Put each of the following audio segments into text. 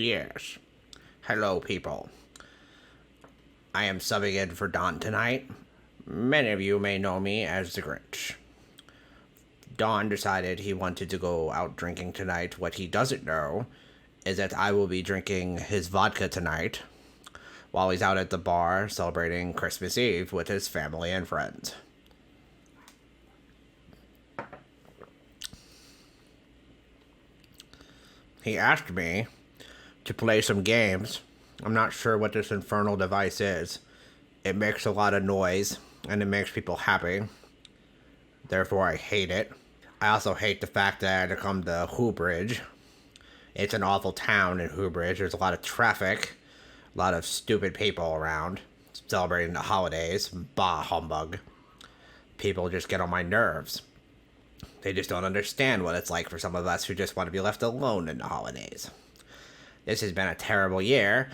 Yes. Hello, people. I am subbing in for Don tonight. Many of you may know me as the Grinch. Don decided he wanted to go out drinking tonight. What he doesn't know is that I will be drinking his vodka tonight while he's out at the bar celebrating Christmas Eve with his family and friends. He asked me to play some games. I'm not sure what this infernal device is. It makes a lot of noise and it makes people happy. Therefore, I hate it. I also hate the fact that I had to come to Hoobridge. It's an awful town in Hoobridge. There's a lot of traffic, a lot of stupid people around celebrating the holidays. Bah humbug. People just get on my nerves. They just don't understand what it's like for some of us who just want to be left alone in the holidays. This has been a terrible year,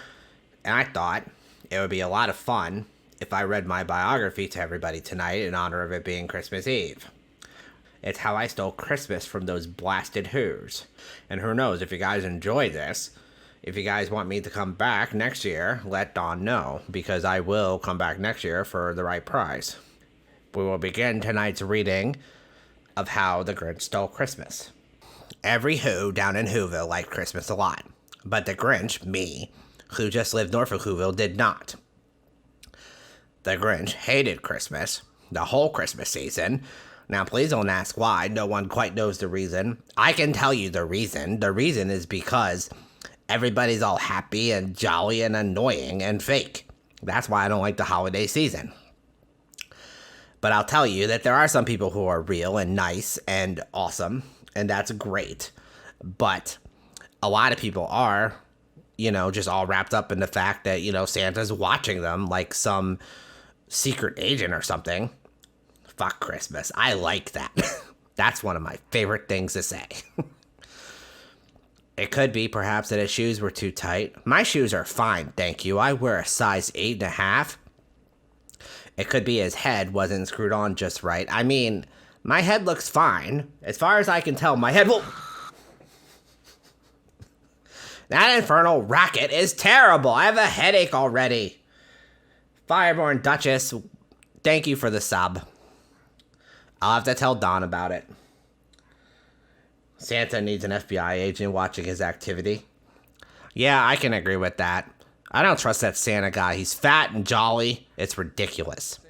and I thought it would be a lot of fun if I read my biography to everybody tonight in honor of it being Christmas Eve. It's how I stole Christmas from those blasted Who's. And who knows, if you guys enjoy this, if you guys want me to come back next year, let Don know, because I will come back next year for the right price. We will begin tonight's reading of how the Grinch stole Christmas. Every Who down in Whoville liked Christmas a lot, but the Grinch, me, who just lived north of Whoville, did not. The Grinch hated Christmas, the whole Christmas season. Now, please don't ask why. No one quite knows the reason. I can tell you the reason. The reason is because everybody's all happy and jolly and annoying and fake. That's why I don't like the holiday season. But I'll tell you that there are some people who are real and nice and awesome, and that's great. But a lot of people are, just all wrapped up in the fact that, Santa's watching them like some secret agent or something. Fuck Christmas. I like that. That's one of my favorite things to say. It could be perhaps that his shoes were too tight. My shoes are fine, thank you. I wear a size 8.5. It could be his head wasn't screwed on just right. I mean, my head looks fine. As far as I can tell, my head will... That infernal racket is terrible. I have a headache already. Fireborn Duchess, thank you for the sub. I'll have to tell Don about it. Santa needs an FBI agent watching his activity. Yeah, I can agree with that. I don't trust that Santa guy. He's fat and jolly. It's ridiculous.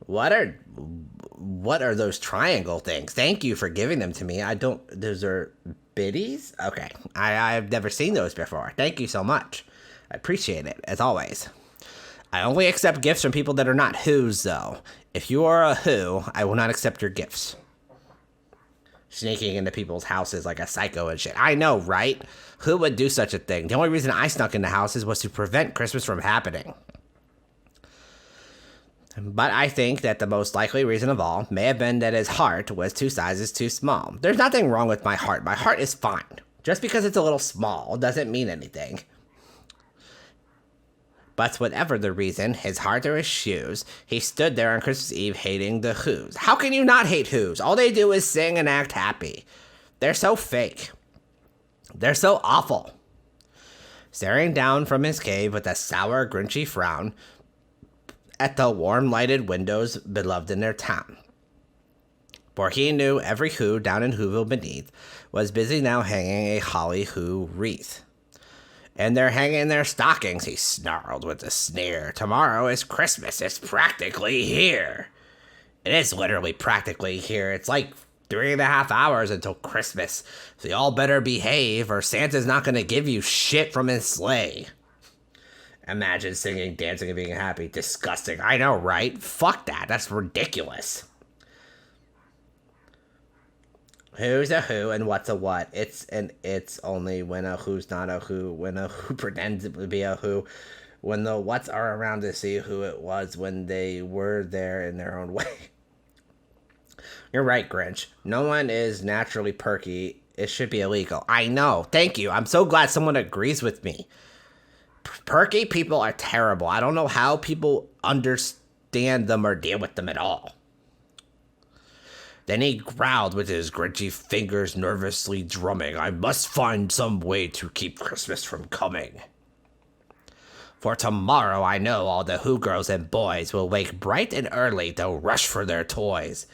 What are those triangle things? Thank you for giving them to me. Those are biddies? Okay. I've never seen those before. Thank you so much. I appreciate it, as always. I only accept gifts from people that are not Who's, though. If you are a Who, I will not accept your gifts. Sneaking into people's houses like a psycho and shit. I know, right? Who would do such a thing? The only reason I snuck into houses was to prevent Christmas from happening. But I think that the most likely reason of all may have been that his heart was 2 sizes too small. There's nothing wrong with my heart. My heart is fine. Just because it's a little small doesn't mean anything. But whatever the reason, his heart or his shoes, he stood there on Christmas Eve hating the Who's. How can you not hate Who's? All they do is sing and act happy. They're so fake. They're so awful. Staring down from his cave with a sour, grinchy frown at the warm lighted windows beloved in their town. For he knew every Who down in Whoville beneath was busy now hanging a holly Who wreath. And they're hanging their stockings, he snarled with a sneer. Tomorrow is Christmas. It's practically here. It is literally practically here. It's like 3.5 hours until Christmas. So y'all better behave or Santa's not going to give you shit from his sleigh. Imagine singing, dancing, and being happy. Disgusting. I know, right? Fuck that. That's ridiculous. Who's a Who and what's a what? It's only when a Who's not a Who, when a Who pretends to be a Who, when the what's are around to see who it was when they were there in their own way. You're right, Grinch. No one is naturally perky. It should be illegal. I know. Thank you. I'm so glad someone agrees with me. Perky people are terrible. I don't know how people understand them or deal with them at all. Then he growled with his grinchy fingers nervously drumming, I must find some way to keep Christmas from coming. For tomorrow I know all the Who girls and boys will wake bright and early to rush for their toys.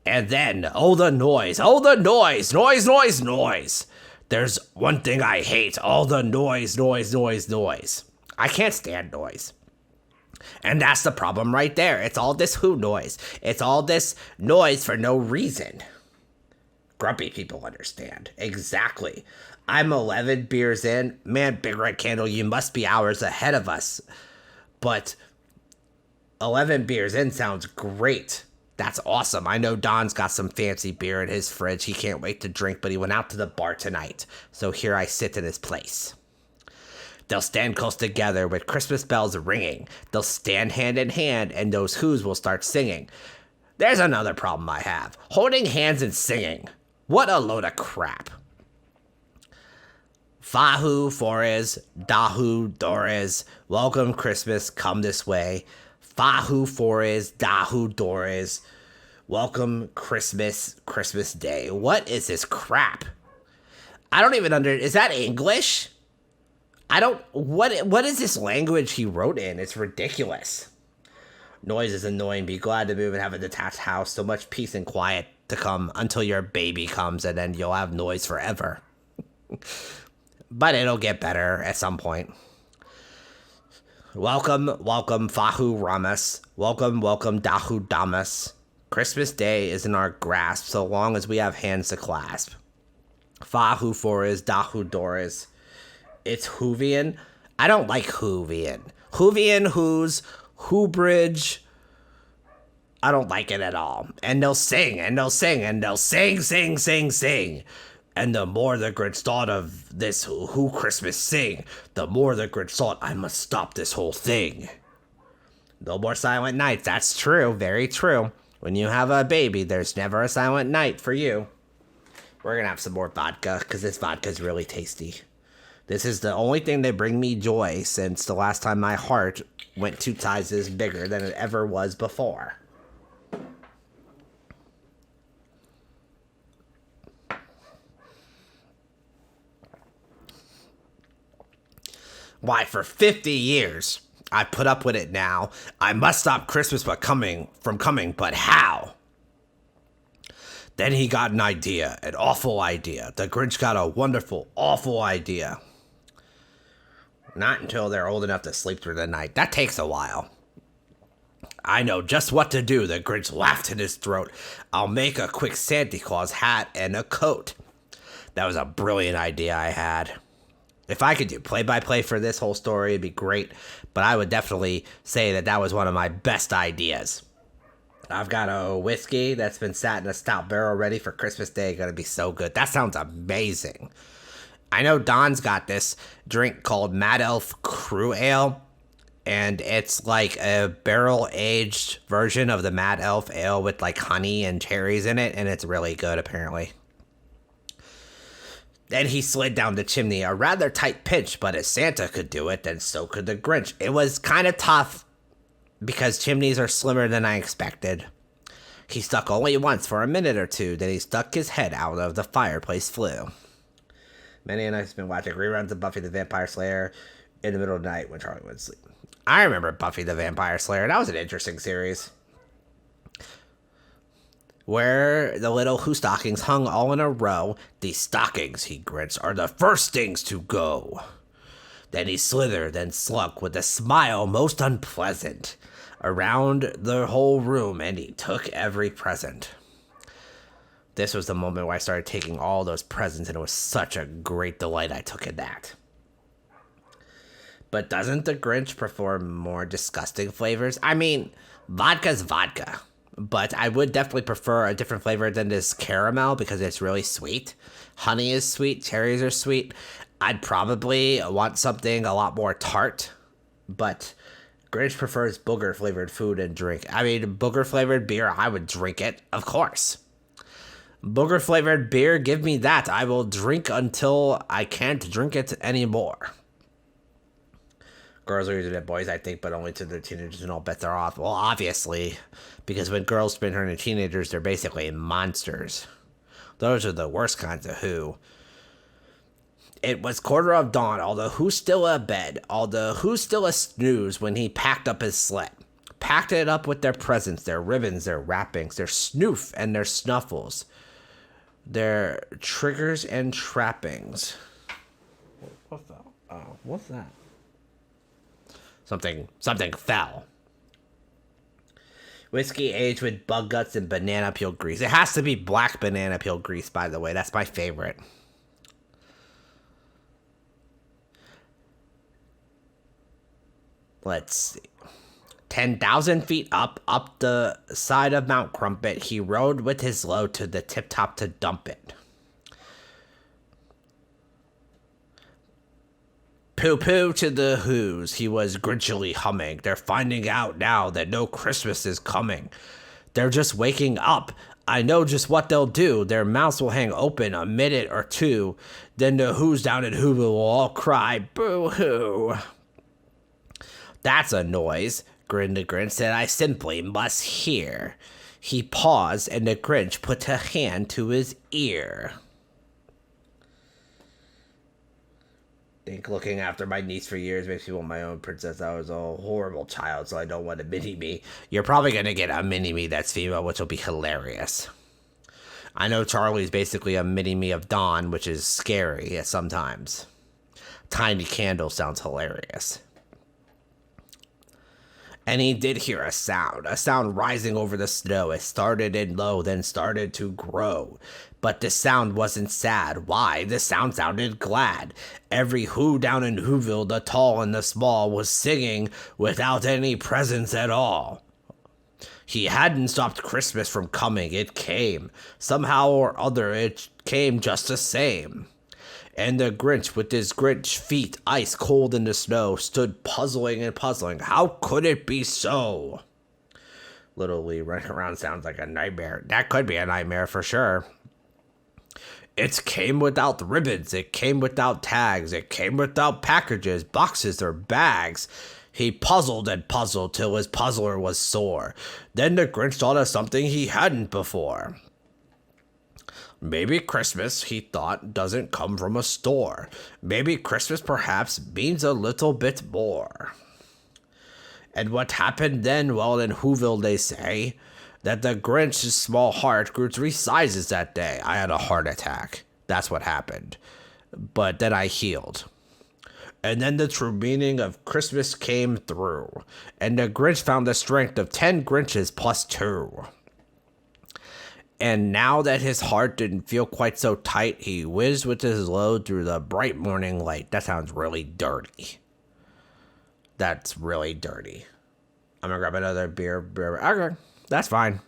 And then, oh the noise, noise, noise, noise. There's one thing I hate, all the noise, noise, noise, noise. I can't stand noise. And that's the problem right there. It's all this Who noise. It's all this noise for no reason. Grumpy people understand. Exactly. I'm 11 beers in. Man, Big Red Candle, you must be hours ahead of us. But 11 beers in sounds great. That's awesome. I know Don's got some fancy beer in his fridge. He can't wait to drink, but he went out to the bar tonight. So here I sit in his place. They'll stand close together with Christmas bells ringing. They'll stand hand in hand, and those Who's will start singing. There's another problem I have. Holding hands and singing. What a load of crap. Fahu Fores, Dahu Dores, welcome Christmas, come this way. Fahu Fores, Dahu Dores, welcome Christmas, Christmas Day. What is this crap? I don't even is that English? What is this language he wrote in? It's ridiculous. Noise is annoying. Be glad to move and have a detached house. So much peace and quiet to come until your baby comes, and then you'll have noise forever. But it'll get better at some point. Welcome, welcome, Fahu Ramas. Welcome, welcome, Dahu Damas. Christmas Day is in our grasp so long as we have hands to clasp. Fahu Fores, Dahu Doris. It's Whovian. I don't like Whovian. Whovian, Who's, Who Bridge. I don't like it at all. And they'll sing, and they'll sing, and they'll sing, sing, sing, sing. And the more the Grinch thought of this Who Christmas sing, the more the Grinch thought, I must stop this whole thing. No more silent nights. That's true. Very true. When you have a baby, there's never a silent night for you. We're going to have some more vodka, because this vodka is really tasty. This is the only thing that bring me joy since the last time my heart went 2 sizes bigger than it ever was before. Why, for 50 years, I put up with it now. I must stop Christmas from coming, but how? Then he got an idea, an awful idea. The Grinch got a wonderful, awful idea. Not until they're old enough to sleep through the night. That takes a while. I know just what to do, the Grinch laughed in his throat. I'll make a quick Santa Claus hat and a coat. That was a brilliant idea I had. If I could do play-by-play for this whole story, it'd be great. But I would definitely say that was one of my best ideas. I've got a whiskey that's been sat in a stout barrel ready for Christmas Day. Gonna be so good. That sounds amazing. I know Don's got this drink called Mad Elf Crew Ale. And it's like a barrel-aged version of the Mad Elf Ale with like honey and cherries in it. And it's really good, apparently. Then he slid down the chimney, a rather tight pinch, but if Santa could do it, then so could the Grinch. It was kind of tough because chimneys are slimmer than I expected. He stuck only once for a minute or two, then he stuck his head out of the fireplace flue. Manny and I have been watching reruns of Buffy the Vampire Slayer in the middle of the night when Charlie went to sleep. I remember Buffy the Vampire Slayer. That was an interesting series. Where the little Who stockings hung all in a row. These stockings, he grins, are the first things to go. Then he slithered and slunk with a smile most unpleasant around the whole room, and he took every present. This was the moment where I started taking all those presents, and it was such a great delight I took in that. But doesn't the Grinch prefer more disgusting flavors? I mean, vodka's vodka. But I would definitely prefer a different flavor than this caramel because it's really sweet. Honey is sweet. Cherries are sweet. I'd probably want something a lot more tart. But Grinch prefers booger-flavored food and drink. I mean, booger-flavored beer, I would drink it, of course. Booger-flavored beer, give me that. I will drink until I can't drink it anymore. Girls are using it, boys, I think, but only to the teenagers and all bets are off. Well, obviously, because when girls spin her into teenagers, they're basically monsters. Those are the worst kinds of who. It was quarter of dawn, although who's still abed, although who's still a snooze when he packed up his sled. Packed it up with their presents, their ribbons, their wrappings, their snoof and their snuffles, their triggers and trappings. What fell? Oh, what's that? Something fell. Whiskey aged with bug guts and banana peel grease. It has to be black banana peel grease, by the way. That's my favorite. Let's see. 10,000 feet up the side of Mount Crumpet, he rode with his load to the tip top to dump it. Pooh-pooh to the who's, he was grinchily humming. They're finding out now that no Christmas is coming. They're just waking up. I know just what they'll do. Their mouths will hang open a minute or two. Then the who's down in Whoville will all cry, boo-hoo. That's a noise, grinned the Grinch, that I simply must hear. He paused, and the Grinch put a hand to his ear. Think looking after my niece for years makes me want my own princess. I was a horrible child, so I don't want a mini-me. You're probably going to get a mini-me that's female, which will be hilarious. I know Charlie's basically a mini-me of Dawn, which is scary sometimes. Tiny Candle sounds hilarious. And he did hear a sound rising over the snow. It started in low, then started to grow. But the sound wasn't sad. Why? The sound sounded glad. Every who down in Whoville, the tall and the small, was singing without any presents at all. He hadn't stopped Christmas from coming. It came. Somehow or other, it came just the same. And the Grinch, with his Grinch feet ice cold in the snow, stood puzzling and puzzling. How could it be so? Literally running around sounds like a nightmare. That could be a nightmare for sure. It came without ribbons. It came without tags. It came without packages, boxes, or bags. He puzzled and puzzled till his puzzler was sore. Then the Grinch thought of something he hadn't before. Maybe Christmas, he thought, doesn't come from a store. Maybe Christmas perhaps means a little bit more. And what happened then? Well, in Whoville they say that the Grinch's small heart grew 3 sizes that day. I had a heart attack. That's what happened. But then I healed. And then the true meaning of Christmas came through. And the Grinch found the strength of 10 Grinches plus 2. And now that his heart didn't feel quite so tight, he whizzed with his load through the bright morning light. That sounds really dirty. That's really dirty. I'm gonna grab another beer. Okay, that's fine.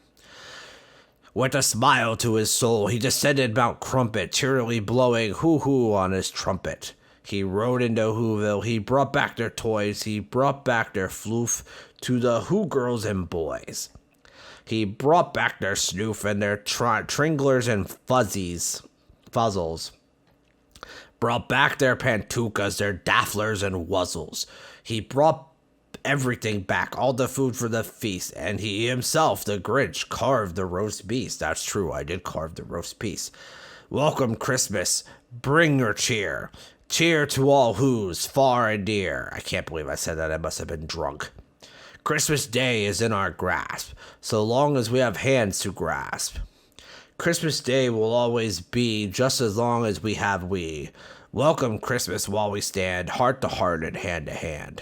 With a smile to his soul, he descended Mount Crumpet, cheerily blowing hoo-hoo on his trumpet. He rode into Whoville. He brought back their toys. He brought back their floof to the Who girls and boys. He brought back their snoof and their tringlers and fuzzles. Brought back their pantookas, their dafflers and wuzzles. He brought everything back, all the food for the feast, and he himself, the Grinch, carved the roast beast. That's true, I did carve the roast beast. Welcome Christmas, bring your cheer. Cheer to all who's far and near. I can't believe I said that, I must have been drunk. Christmas Day is in our grasp, so long as we have hands to grasp. Christmas Day will always be just as long as we have we. Welcome Christmas while we stand heart to heart and hand to hand.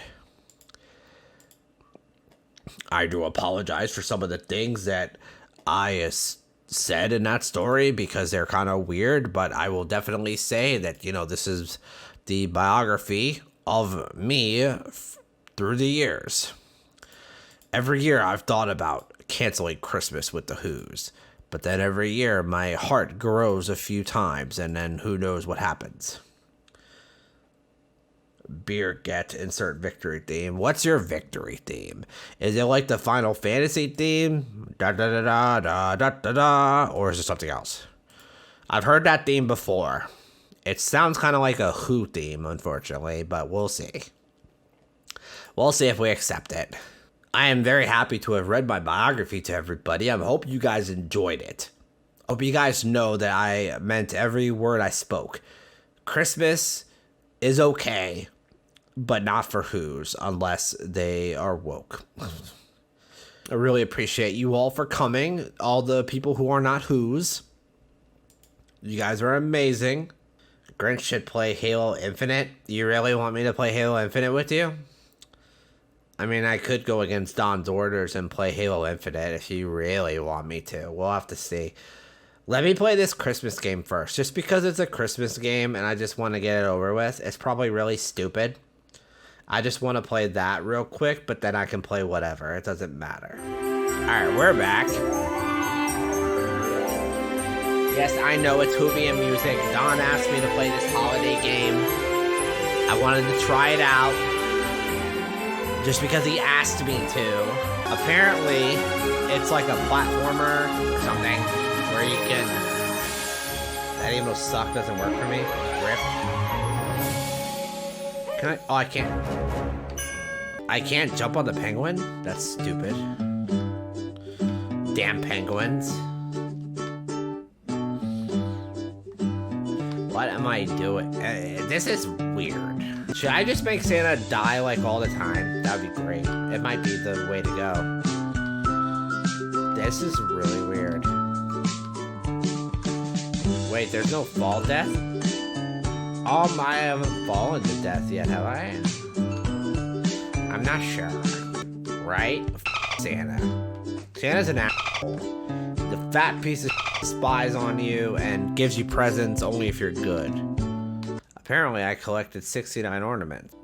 I do apologize for some of the things that I said in that story because they're kind of weird, but I will definitely say that, this is the biography of me through the years. Every year I've thought about canceling Christmas with the Who's, but then every year my heart grows a few times, and then who knows what happens. Beer get insert victory theme. What's your victory theme? Is it like the Final Fantasy theme? Da da da da da da da, or is it something else? I've heard that theme before. It sounds kind of like a Who theme, unfortunately, but we'll see. We'll see if we accept it. I am very happy to have read my biography to everybody. I hope you guys enjoyed it. I hope you guys know that I meant every word I spoke. Christmas is okay, but not for who's unless they are woke. I really appreciate you all for coming. All the people who are not who's. You guys are amazing. Grinch should play Halo Infinite. You really want me to play Halo Infinite with you? I mean, I could go against Don's orders and play Halo Infinite if you really want me to. We'll have to see. Let me play this Christmas game first. Just because it's a Christmas game and I just want to get it over with. It's probably really stupid. I just want to play that real quick, but then I can play whatever. It doesn't matter. Alright, we're back. Yes, I know it's Hoovy and music. Don asked me to play this holiday game. I wanted to try it out. Just because he asked me to. Apparently, it's like a platformer or something where you can... That emo suck doesn't work for me. Rip. Can I? Oh, I can't. I can't jump on the penguin? That's stupid. Damn penguins. What am I doing? This is weird. Should I just make Santa die like all the time? That'd be great. It might be the way to go. This is really weird. Wait, there's no fall death? Oh, I haven't fallen to death yet, have I? I'm not sure. Right? Santa. Santa's an asshole. The fat piece of spies on you and gives you presents only if you're good. Apparently, I collected 69 ornaments.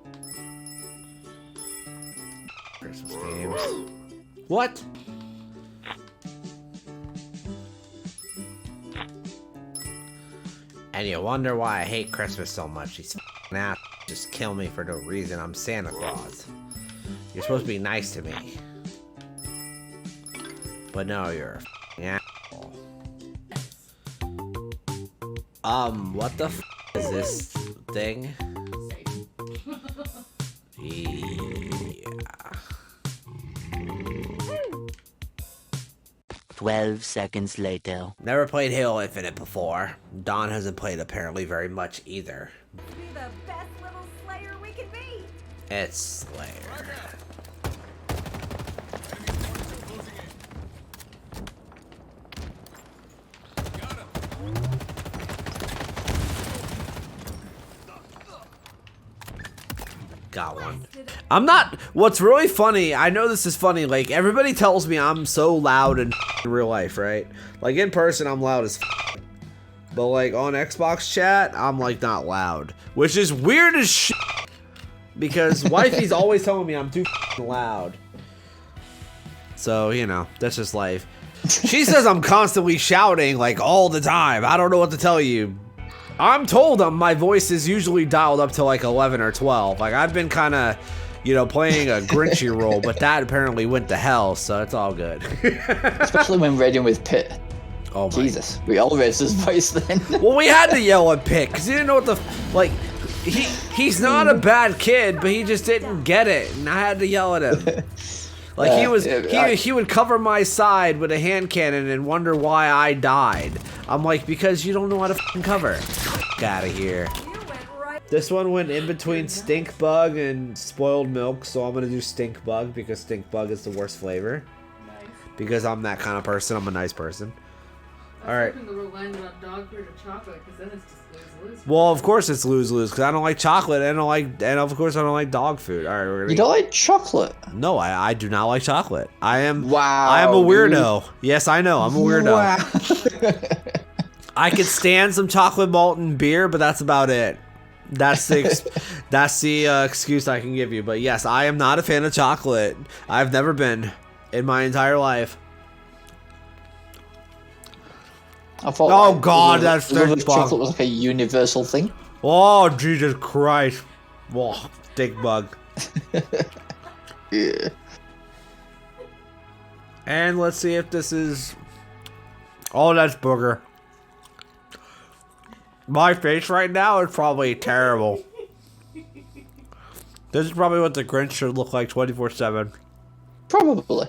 Christmas games. What? And you wonder why I hate Christmas so much. These f***ing ass just kill me for no reason. I'm Santa Claus. You're supposed to be nice to me. But no, you're a f***ing asshole. What the f*** is this thing? Yeah. 12 seconds later. Never played Halo Infinite before. Don hasn't played apparently very much either. To be the best little Slayer we could be. It's Slayer. Got one. I'm not. What's really funny, I know this is funny, like, everybody tells me I'm so loud in real life, right? Like, in person, I'm loud as but, like, on Xbox chat, I'm, like, not loud. Which is weird as shit. Because wifey's always telling me I'm too loud. So, you know, that's just life. She says I'm constantly shouting, like, all the time. I don't know what to tell you. I'm told my voice is usually dialed up to like 11 or 12. Like, I've been kind of, you know, playing a Grinchy role, but that apparently went to hell, so it's all good. Especially when raiding with Pit. Oh my. Jesus, we all raised his voice then. Well, we had to yell at Pit, because he didn't know what the, like, he's not a bad kid, but he just didn't get it, and I had to yell at him. Like, he would cover my side with a hand cannon and wonder why I died. I'm like, because you don't know how to f***ing cover. Get out of here. This one went in between Stink Bug and Spoiled Milk, so I'm gonna do Stink Bug because Stink Bug is the worst flavor. Nice. Because I'm that kind of person. I'm a nice person. All right. I was hoping the line about dog food or chocolate, because then it's just lose-lose. Well, of course it's lose-lose because I don't like chocolate and of course I don't like dog food. All right, we're gonna. You don't like chocolate? No, I do not like chocolate. I am. Wow. I am a weirdo. Dude. Yes, I know. I'm a weirdo. Wow. I could stand some chocolate malt and beer, but that's about it. That's the excuse I can give you. But yes, I am not a fan of chocolate. I've never been in my entire life. I thought, oh God, that's chocolate was like a universal thing. Oh Jesus Christ! Whoa, Stink Bug. Yeah. And let's see if this is. Oh, that's booger. My face right now is probably terrible. This is probably what the Grinch should look like 24/7. Probably.